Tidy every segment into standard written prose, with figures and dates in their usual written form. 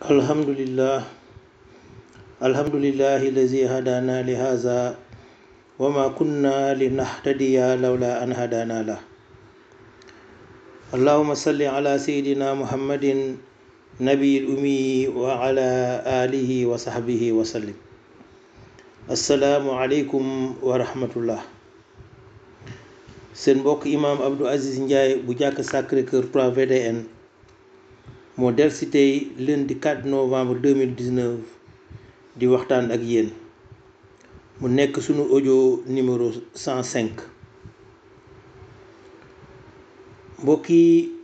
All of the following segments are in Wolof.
Alhamdulillah, alhamdulillahi lazi hadana li haza wa ma kunna linahtadiya lawla an hadana lah. Allahumma salli ala sayyidina Muhammadin nabiyil ummi wa ala alihi wa sahbihi wa sallim. Assalaamu aleykum wa rahmatullah. Seen mbokk imam Abdou Aziz Ndiaye bu jàkk Sacré-Cœur 3 VDN moo del si tey lundi 4 novembre 2019 di waxtaan ak yéen mu nekk sunu audio numéro 105. mbokk yi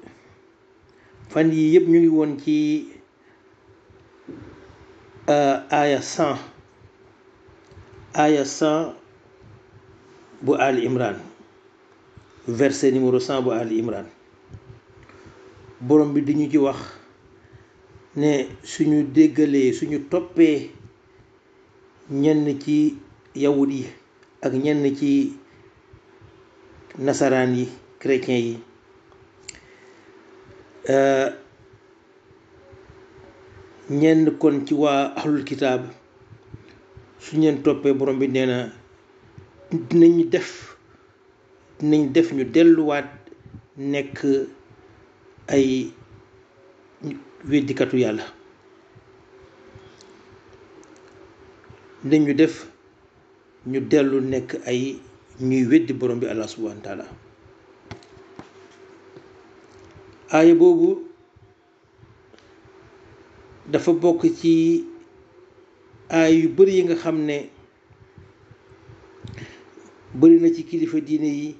fan yi yëpp ñu ngi woon ci aaya 100 bu Ali Imran, verset numéro 100 bu Ali Imran. borom bi di ñu ci wax ne suñu déggalee suñu toppee ñenn ci yawut yi ak ñenn ci nasaraan yi chrétien yi ñenn kon ci waa ahlul kitaab suñ leen toppee borom bi nee na dinañ def ñu delluwaat nekk ay weddikatu yàlla. dañu def ñu dellu nekk ay ñuy weddi borom bi Allah subhanahu wa taala. aaya boobu dafa bokk ci aaya yu bari yi nga xam ne bari na ci kilifa diine yi,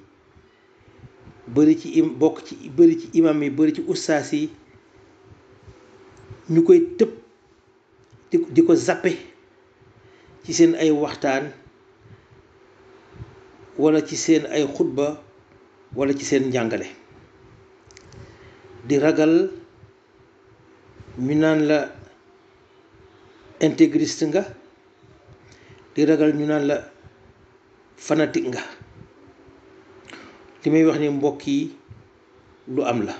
bari ci imam yi, bari ci ustaas yi, ñu koy tëb di ko zappe ci seen ay waxtaan wala ci seen ay xutba wala ci seen njàngale, di ragal ñu naan la intégriste nga, di ragal ñu naan la fanatique nga. li may wax ni mbokk yi lu am la.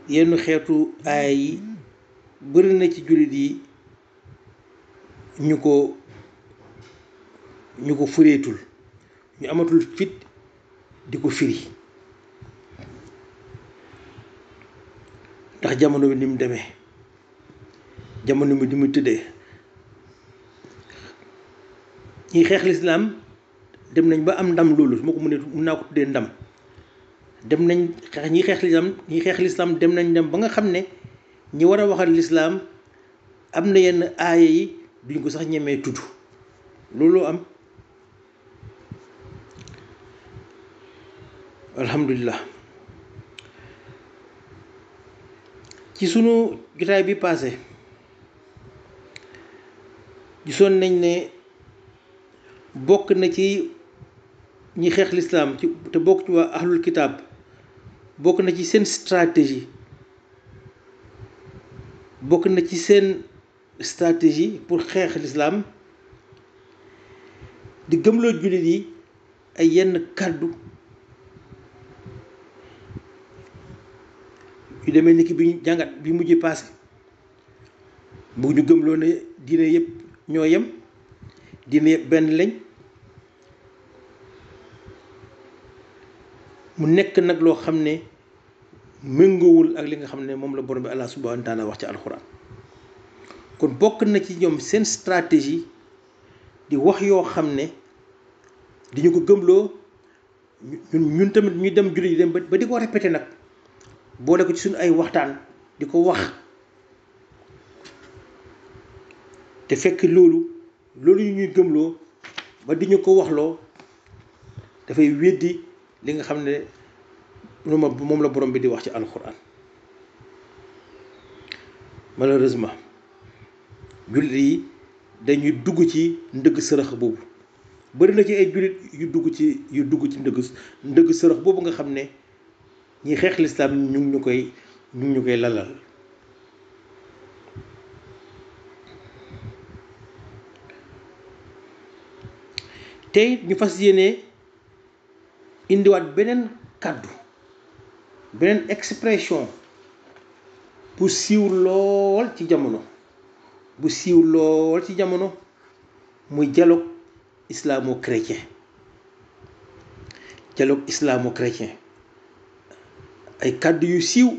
yenn xeetu aay yi bëri na ci jullit yi ñu ko fireetul, ñu amatul fit di ko firi ndax jamono bi ni mu demee, jamono bi ni mu tëddee. ñi xeex lislaam dem nañ ba am ndam loolu, su ma ko mun naa ko tuddee ndam. ñi xeex lislaam dem nañ dem ba nga xam ne ñi war a waxal lislaam am na yenn aaya yi duñ ko sax ñemee tudd. loolu am. alhamdulillah. ci sunu jotaay bi passé gisoon nañ ne bokk na ci ñi xeex lislaam te bokk ci waa ahlul kitaab, bokk na ci seen stratégie pour xeex lislaam di gëmloo jullit yi ay yenn kàddu yu demee ni ki bi ñu jàngat bi mujj passé, bu ñu gëmloo ne diine yëpp ñoo yem, diine yëpp benn lañ. mu nekk nag loo xam ne méngoowul ak li nga xam ne moom la borom bi Allah subhanahu wa taala wax ci alxuraan. kon bokk na ci ñoom seen stratégie di wax yoo xam ne di ñu ko gëmloo ñun tamit ñu dem jullit yi dem ba di ko répété nag, boole ko ci suñu ay waxtaan di ko wax, te fekk loolu ñu ñuy gëmloo ba di ñu ko waxloo dafay weddi li nga xam ne moom la borom bi di wax ci alxuraan. malheureusement jullit yi dañuy dugg ci ndëgg sërëx boobu. bari na ci ay jullit yu dugg ci ndëgg sërëx boobu nga xam ne ñi xeex lislaam ñu ngi ñu koy lalal. tey ñu fas yéene indiwaat beneen kàddu beneen expression bu siiw lool ci jamono muy dialogue islamo-chrétien ay kàddu yu siiw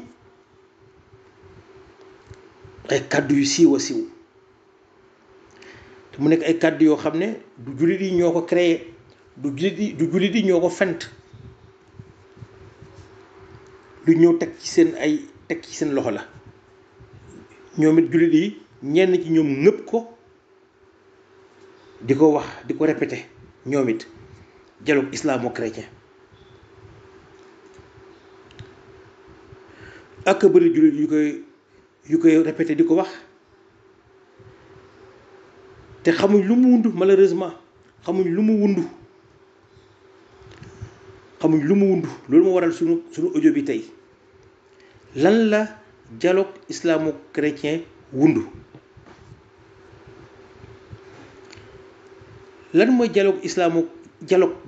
te mu nekk ay kàddu yoo xam ne du jullit yi ñoo ko créé du jullit yi ñoo ko fent lu ñëw teg ci seen loxo la ñoom it jullit yi ñenn ci ñoom ngëpp ko di ko wax di ko répété ñoom it dialogue islamo-chrétien ak bëri jullit yu koy répété di ko wax te xamuñ lu mu wundu malheureusement xamuñ lu mu wundu loolu moo waral sunu audio bi tey lan la dialogue islamo-chrétien wundu lan mooy dialogue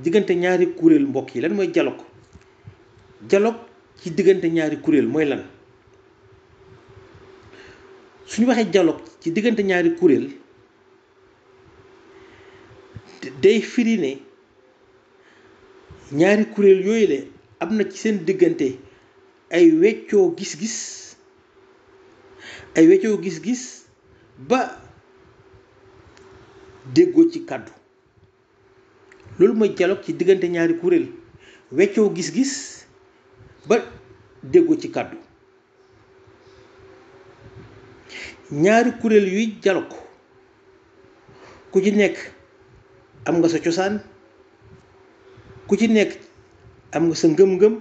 diggante ñaari kuréel mbokk yi lan mooy dialogue ci diggante ñaari kuréel mooy lan suñu waxee dialogue ci diggante ñaari kuréel day firi ne ñaari kuréel yooyu le am na ci seen diggante ay weccoo gis-gis ba déggoo ci kàddu loolu mooy dialogue ci diggante ñaari kuréel weccoo gis-gis ba déggoo ci kàddu ñaari kuréel yuy dialogue ku ci nekk am nga sa cosaan ku ci nekk am nga sa ngëm-ngëm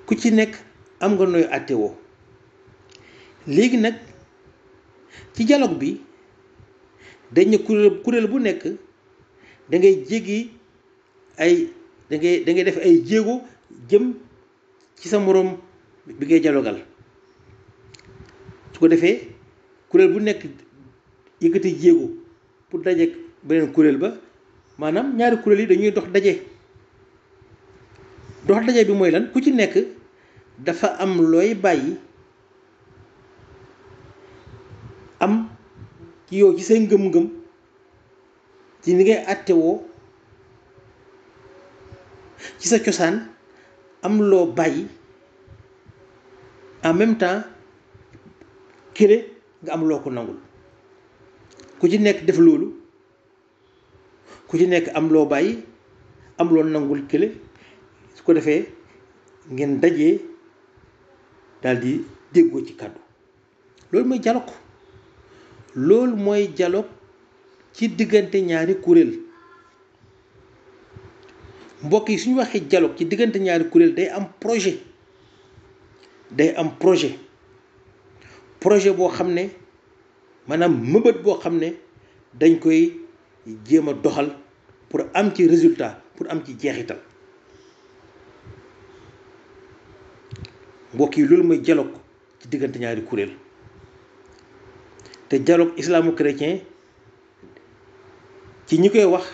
ku ci nekk am nga nooy àttewoo léegi nag ci dialogue bi dañ ne kuréel bu nekk da ngay def ay jéego jëm ci sa moroom bi ngay dialogal su ko defee kuréel bu nekk yëkkati jéego pour dajeek beneen kuréel ba maanaam ñaari kuréel yi dañuy dox daje bi mooy lan ku ci nekk dafa am looy bàyyi am ci yow ci say ngëm-ngëm ci ni ngay àttewoo ci sa cosaan am loo bàyyi en même temps kële nga am loo ko nangul ku ci nekk def loolu ku ci nekk am loo bàyyi am loo nangul kële su ko defee ngeen dajee daal di déggoo ci kàddu loolu mooy dialogue ci diggante ñaari kuréel mbokk yi suñu waxee dialogue ci diggante ñaari kuréel day am projet boo xam ne maanaam mëbët boo xam ne dañ koy jéem a doxal pour am ci résultat pour am ci jeexital mbokk yi loolu mooy dialogue ci diggante ñaari kuréel te dialogue islamo-chrétien ci ñi koy wax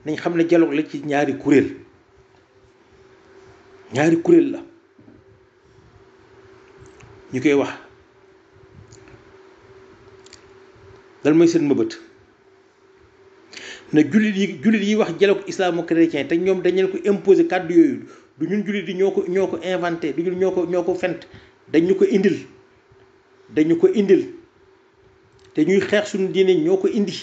nañ xam ne dialogue la ci ñaari kuréel la ñu koy wax lan mooy seen mëbët na jullit yi wax dialogue islamo-chrétien te ñoom dañ leen ko imposer kàddu yooyu du ñun jullit yi ñoo ko inventé du ñun ñoo ko fent dañu ko indil te ñuy xeex suñu diine ñoo ko indi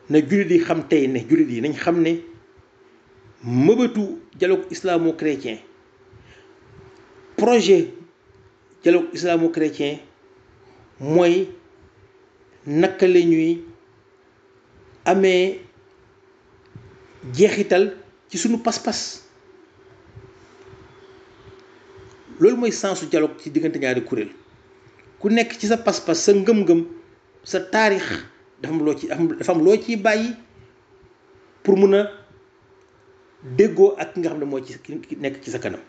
na jullit yi xam tey ne jullit yi nañ xam ne mëbëtu dialogue islamo-chrétien projet dialogue islamo-chrétien mooy naka la ñuy amee jeexital ci suñu pas-pas loolu mooy sensu dialogue ci diggante ñaari kuréel ku nekk ci sa pas-pas sa ngëm-ngëm sa taarix dafa am loo ciy bàyyi pour mun a déggoo ak ki nga xam ne moo ci ki nekk ci sa kanam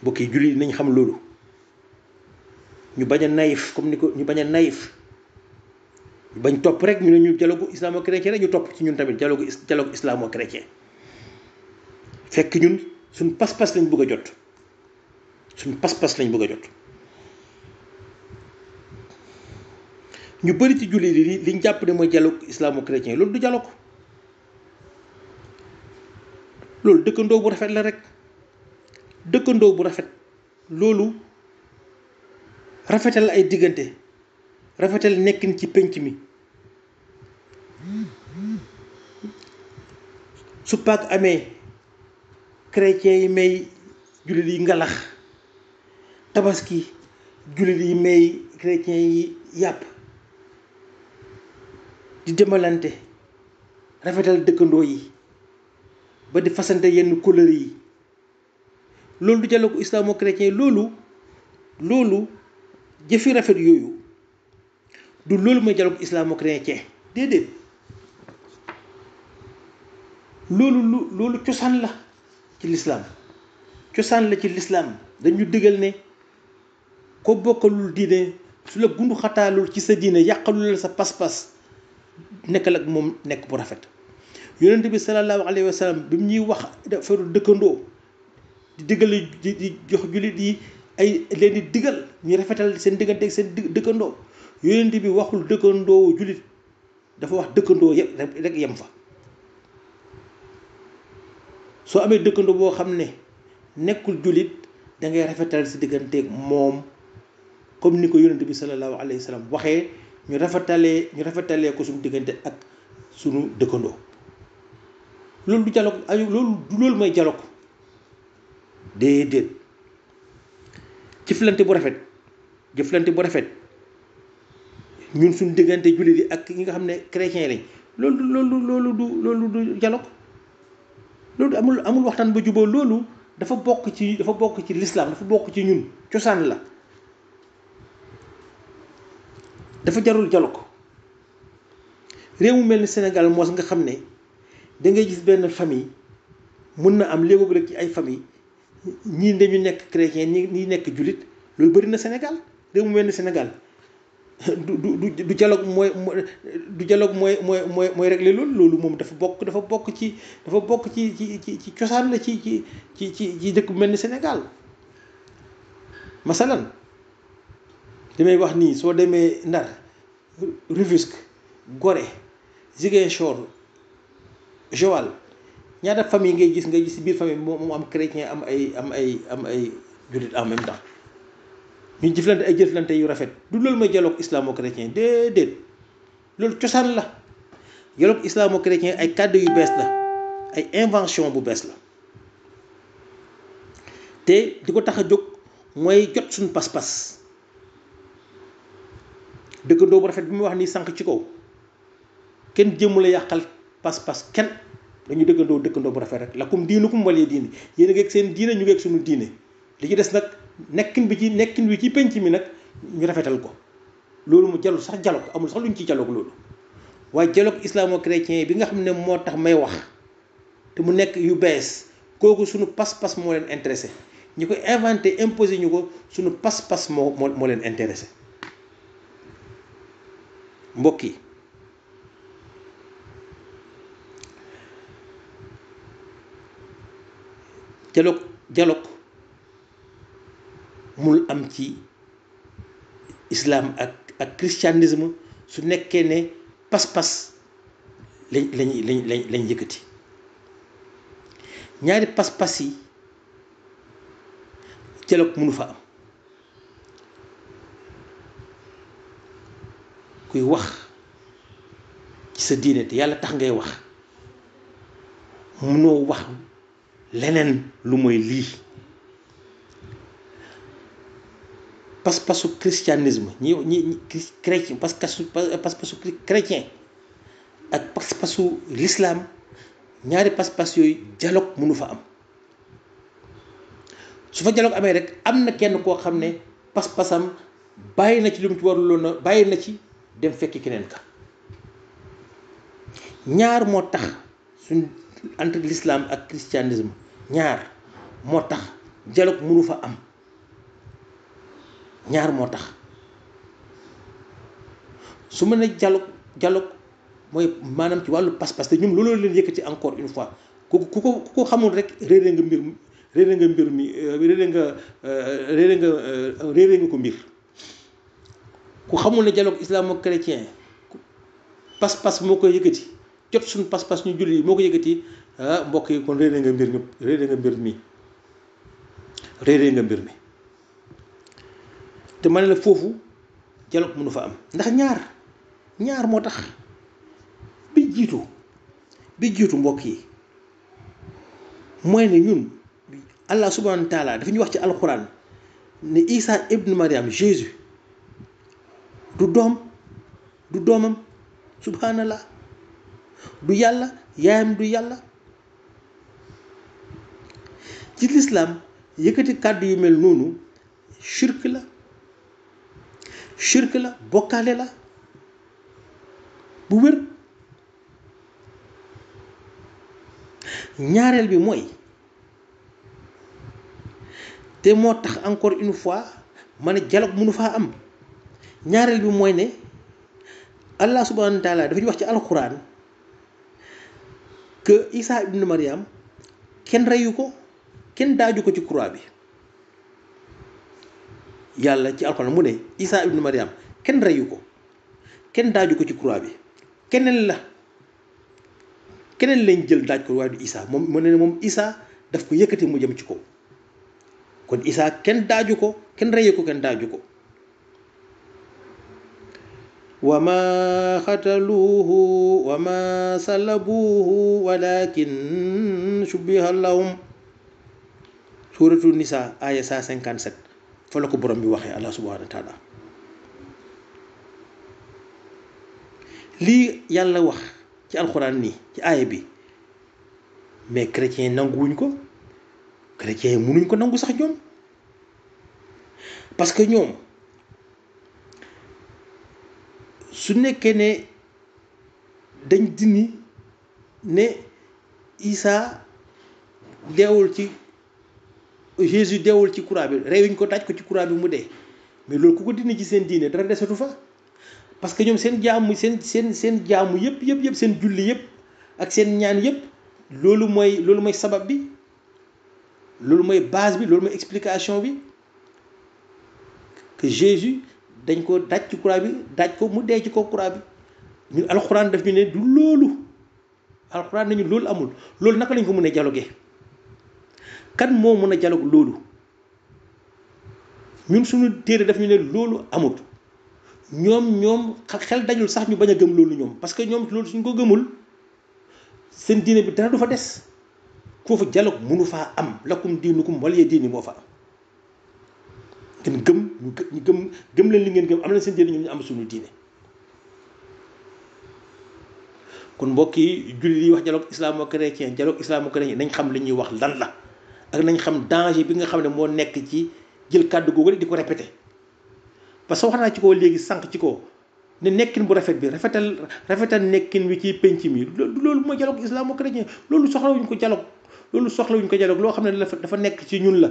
mbokk yi jullit nañ xam loolu ñu bañ a naïf ñu bañ topp rek ñu ne ñu dialogue islamo-chrétien rek ñu topp ci ñun tamit dialogue islamo-chrétien fekk ñun suñ pas-pas lañ bëgg a jot suñ pas-pas lañ bëgg a jot ñu bëri ci jullit yi liñ jàpp ne mooy dialogue islamo-chrétien loolu du dialogue loolu dëkkandoo bu rafet la rek dëkkandoo bu rafet loolu rafetal ay diggante rafetal nekkin ci penc mi su Pâques amee chrétien yi may jullit yi ngalax tabaski jullit yi may chrétien yi yàpp di demalante rafetal dëkkandoo yi ba di fasante yenn couleur yi loolu du dialogue islamo-chrétien loolu jëfi rafet yooyu du loolu mooy dialogue islamo-chrétien déedéet loolu cosaan la ci lislaam cosaan la ci lislaam dañu digal ne ko bokkalul diine su la gundu xataalul ci sa diine yàqalul la sa pas-pas nekkal ak moom nekk bu rafet yonent bi sallallahu alayhi wa sallam bi mu ñuy wax affaire dëkkandoo di digal di jox jullit yi ay leen di digal ñu rafetal seen diggante ak seen dëkkandoo yonent bi waxul dëkkandoo jullit dafa wax dëkkandoo yëpp rek yem fa soo amee dëkkandoo boo xam ne nekkul jullit da ngay rafetal si digganteeg moom comme ni ko yonent bi sallallahu alayhi wa sallam waxee ñu rafetalee ko suñu diggante ak suñu dëkkandoo loolu du dialogue loolu mooy dialogue déedéet jëflante bu rafet ñun suñu diggante jullit yi ak ñi nga xam ne chrétien lañ loolu du dialogue loolu amul waxtaan ba juboo loolu dafa bokk ci l'islam dafa bokk ci ñun cosaan la dafa jarul dialogue réew mu mel ni Sénégal moos nga xam ne da ngay gis benn famille mun na am léegoo-léeg ci ay famille ñii dañu nekk chrétien ñi nekk jullit loolu bëri na Sénégal réew mu mel ni Sénégal du dialogue mooy régler loolu moom dafa bokk ci cosaan la ci dëkk bu mel ni Sénégal masalan damay wax nii soo demee Ndar Rufisque Gorée Ziguinchor Joal ñaata famille ngay gis ci biir famille mu am chrétien am ay jullit en même temps ñu jëflante yu rafet du loolu mooy dialogue islamo-chrétien déedéet loolu cosaan la dialogue islamo-chrétien ay kàddu yu bees la ay invention bu bees la te di ko tax a jóg mooy jot suñu pas-pas dëkkandoo bu rafet bi mu wax nii sànq ci kaw kenn jëmmu la yàqal pas-pas kenn dañu dëkkandoo bu rafet rek lakum diinukum waliya diini yéen a ngi ak seen diine ñu ngi ak suñu diine li ci des nag nekkin bi ci penc mi nag ñu rafetal ko loolu mu jarul sax dialogue amul sax luñ ci dialogue loolu waaye dialogue islamo-chrétien bi nga xam ne moo tax may wax te mu nekk yu bees kooku suñu pas-pas moo leen intéressé ñi ko inventé imposé ñu ko suñu pas-pas moo leen intéressé mbokk yi dialogue mul am ci islam ak christianisme su nekkee ne pas-pas lañ yëkkati ñaari pas-pas yi dialogue mënu fa am kuy wax ci sa diine te yàlla tax ngay wax mënoo wax leneen lu mooy lii pas-pasu christianisme ñi chrétien pas-pasu chrétien ak pas-pasu l'islam ñaari pas-pas yooyu dialogue mënu fa am su fa dialogue amee rek am na kenn koo xam ne pas-pasam bàyyi na ci lu mu ci waruloon na bàyyi na ci dem fekki keneen ka ñaar moo tax suñ entre l'islam ak christianisme ñaar moo tax dialogue mënu fa am ñaar moo tax su ma ne dialogue mooy maanaam ci wàllu pas-pas te ñoom loolu leen yëkkati encore une fois ku ko xamul rek réere nga mbir mi réere nga ko mbir. ku xamul ne dialogue islamo-chrétien pas-pas moo koy yëkkati jot suñu pas-pas ñu julli moo ko yëkkati mbokk yi kon réere nga mbir mi te ma ne la foofu dialogue mënu fa am ndax ñaar moo tax bi jiitu mbokk yi mooy ne ñun Allah subhanahu wa taala dafa ñu wax ci alxuraan ne Isa ibn Mariam Jésus du doomam subhanallah du yàlla yaayam du yàlla. ci lislaam yëkkati kàddu yu mel noonu shirk la bokkaale la bu wér. ñaareel bi mooy te moo tax encore une fois ma ne dialogue mënu faa am. ñaareel bi mooy ne Allah subhanahu wa taala dafa ñu wax ci alxuraan que Isa ibn Mariam kenn reyu ko kenn daaju ko ci croix bi. yàlla ci alxuraan mu ne Isa ibn Mariam kenn reyu ko kenn daaju ko ci croix bi keneen lañ jël daaj ko waaye du Isa moom mu ne moom Isa daf ko yëkkati mu jëm ci kaw kon Isa kenn daaju ko kenn reyu ko kenn daaju ko. wa ma xataluuhu wa ma salabuuhu walakin shubbiha lahum suuratu Nisaa aaya 157 fa la ko borom bi waxee Allah subhanahu wa taala. lii yàlla wax ci alxuraan nii ci aaya bi mais chrétiens yi nanguwuñ ko chrétiens yi mënuñ ko nangu sax ñoom parce que ñoom su nekkee ne dañ dindi ne Isa deewul ci Jésus deewul ci croix bi reyuñ ko daaj ko ci croix bi mu dee mais loolu ku ko dindi ci seen diine dara desatu fa parce que ñoom seen jaamu seen jaamu yëpp seen julli yëpp ak seen ñaan yëpp loolu mooy sabab bi loolu mooy base bi loolu mooy explication bi que Jésus dañ ko daaj ci croix bi daaj ko mu dee ci ko croix bi ñun alxuraan daf ñu ne du loolu alxuraan nañu loolu amul loolu naka lañ ko mën a dialoguer kan moo mën a dialogue loolu ñun suñu téere daf ñu ne loolu amut ñoom xel dajul sax ñu bañ a gëm loolu ñoom parce que ñoom loolu suñ ko gëmul seen diine bi dara du fa des foofu dialogue mënu faa am lakum diinukum waliya diini moo fa am ngeen gëm leen li ngeen gëm am na seen diine ñoom ñu am suñu diine. kon mbokk yi jullit yi wax dialogue islamo-chrétien nañ xam li ñuy wax lan la ak nañ xam danger bi nga xam ne moo nekk ci jël kàddu googu di ko répété parce que wax naa ci ko léegi sànq ci ko ne nekkin bu rafet bi rafetal nekkin wi ci penc mi loolu mooy dialogue islamo-chrétien loolu soxlawuñ ko dialogue loo xam ne dafa nekk ci ñun la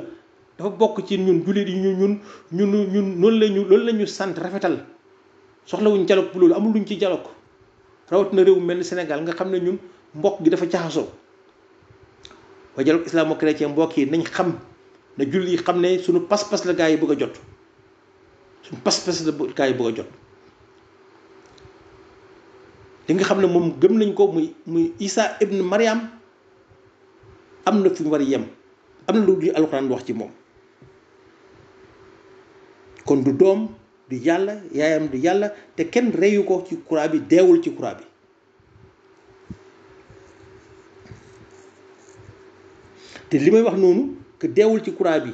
dafa bokk ci ñun jullit yi ñun loolu la ñu sant rafetal soxlawuñ dialogue bu loolu amul luñ ci dialogue rawatina réew mel ni Sénégal nga xam ne ñun mbokk gi dafa jaxasoo waaye dialogue islamo-chrétien mbokk yi nañ xam na jullit yi xam ne suñu pas-pas la gaa yi bëgg a jot suñu pas-pas la gaa yi bëgg a jot li nga xam ne moom gëm nañ ko muy Isa ibn Mariam am na fu ñu war a yem am na lu di alxuraan wax ci moom kon du doom du yàlla yaayam du yàlla te kenn reyu ko ci croix bi deewul ci croix bi te li may wax noonu que deewul ci croix bi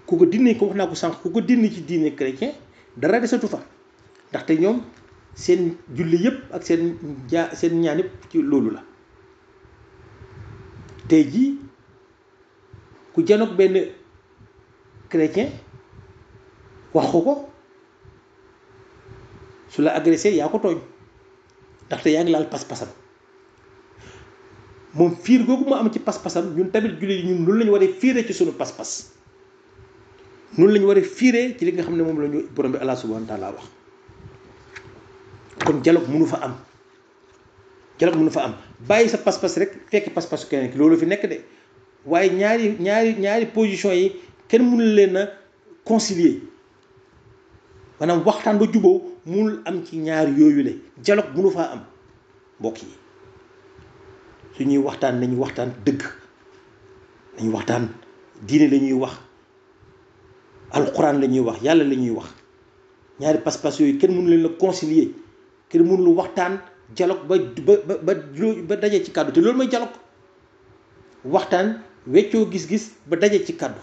ku ko dindi ko wax naa ko sànq ku ko dindi ci diine chrétien dara desatu fa ndaxte ñoom seen julli yëpp ak seen ñaan yëpp ci loolu la tey jii ku janoog benn chrétien wax ko su la agressé yaa ko tooñ ndaxte yaa ngi laal pas-pasam moom fiir googu mu am ci pas-pasam ñun tamit jullit yi ñun noonu la ñu war a fiiree ci suñu pas-pas noonu la ñu war a fiiree ci li nga xam ne moom la ñu borom bi Allah subhanahu wa taala wax kon dialogue mënu fa am bàyyi sa pas-pas rek fekk pas-pasu keneen ki loolu fi nekk de waaye ñaari position yi kenn mënul leen a concilier maanaam waxtaan ba juboo mënul am ci ñaar yooyu le dialogue mënu faa am mbokk yi su ñuy waxtaan nañu waxtaan dëgg nañu waxtaan diine la ñuy wax alxuraan la ñuy wax yàlla la ñuy wax ñaari pas-pas yooyu kenn mënu leen la concilier kenn mënul waxtaan dialogue ba daje ci kàddu te loolu mooy dialogue waxtaan weccoo gis-gis ba daje ci kàddu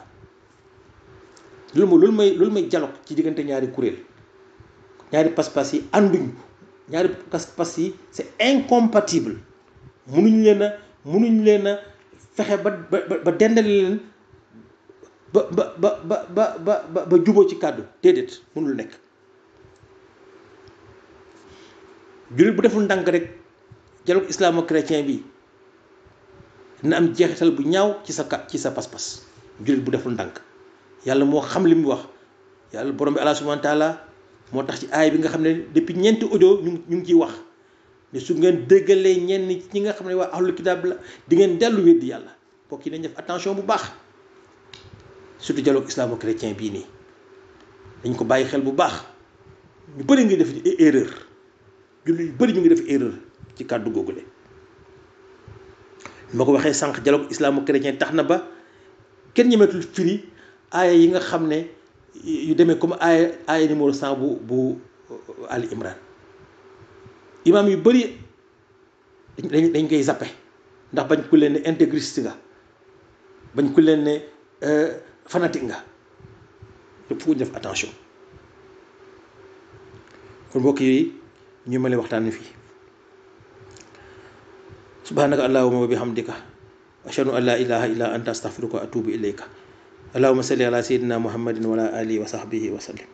loolu mooy dialogue ci diggante ñaari kuréel ñaari pas-pas yi ànduñ ñaari pas-pas yi c'est incompatible mënuñ leen a fexe ba dendale leen ba juboo ci kàddu déedéet mënul nekk jullit bu deful ndànk rek dialogue islamo-chrétien bi dina am jeexital bu ñaaw ci sa pas-pas jullit bu deful ndànk yàlla moo xam li mu wax yàlla borom bi Allah subhanahu wa taala moo tax ci aay bi nga xam ne depuis ñeenti audio ñu ngi ciy wax ne su ngeen déggalee ñenn ñi nga xam ne waa ahlul kitaab la di ngeen dellu weddi yàlla mbokk yi nañ def attention bu baax surtout dialogue islamo-chrétien bii nii dañ ko bàyyi xel bu baax ñu bëri ngi def erreur jullit yu bëri ñu ngi def erreur ci kàddu googule ma ko waxee sànq dialogue islamo-chrétien tax na ba kenn ñemetul firi aaya yi nga xam ne yu demee comme aaya numéro 100 bu Ali Imran imam yu bëri dañ koy zappe ndax bañ ku leen ne intégriste nga bañ ku leen ne fanatique nga lépp fu def attention kon mbokk yi ñu ma leen waxtaan fii subhanaka allahumma wa bihamdika ashhadu an la ilaha illa anta astaghfiruka wa atubu ilayka allahumma salli ala sayyidina muhammadin wa ala alihi wa sahbihi wa sallim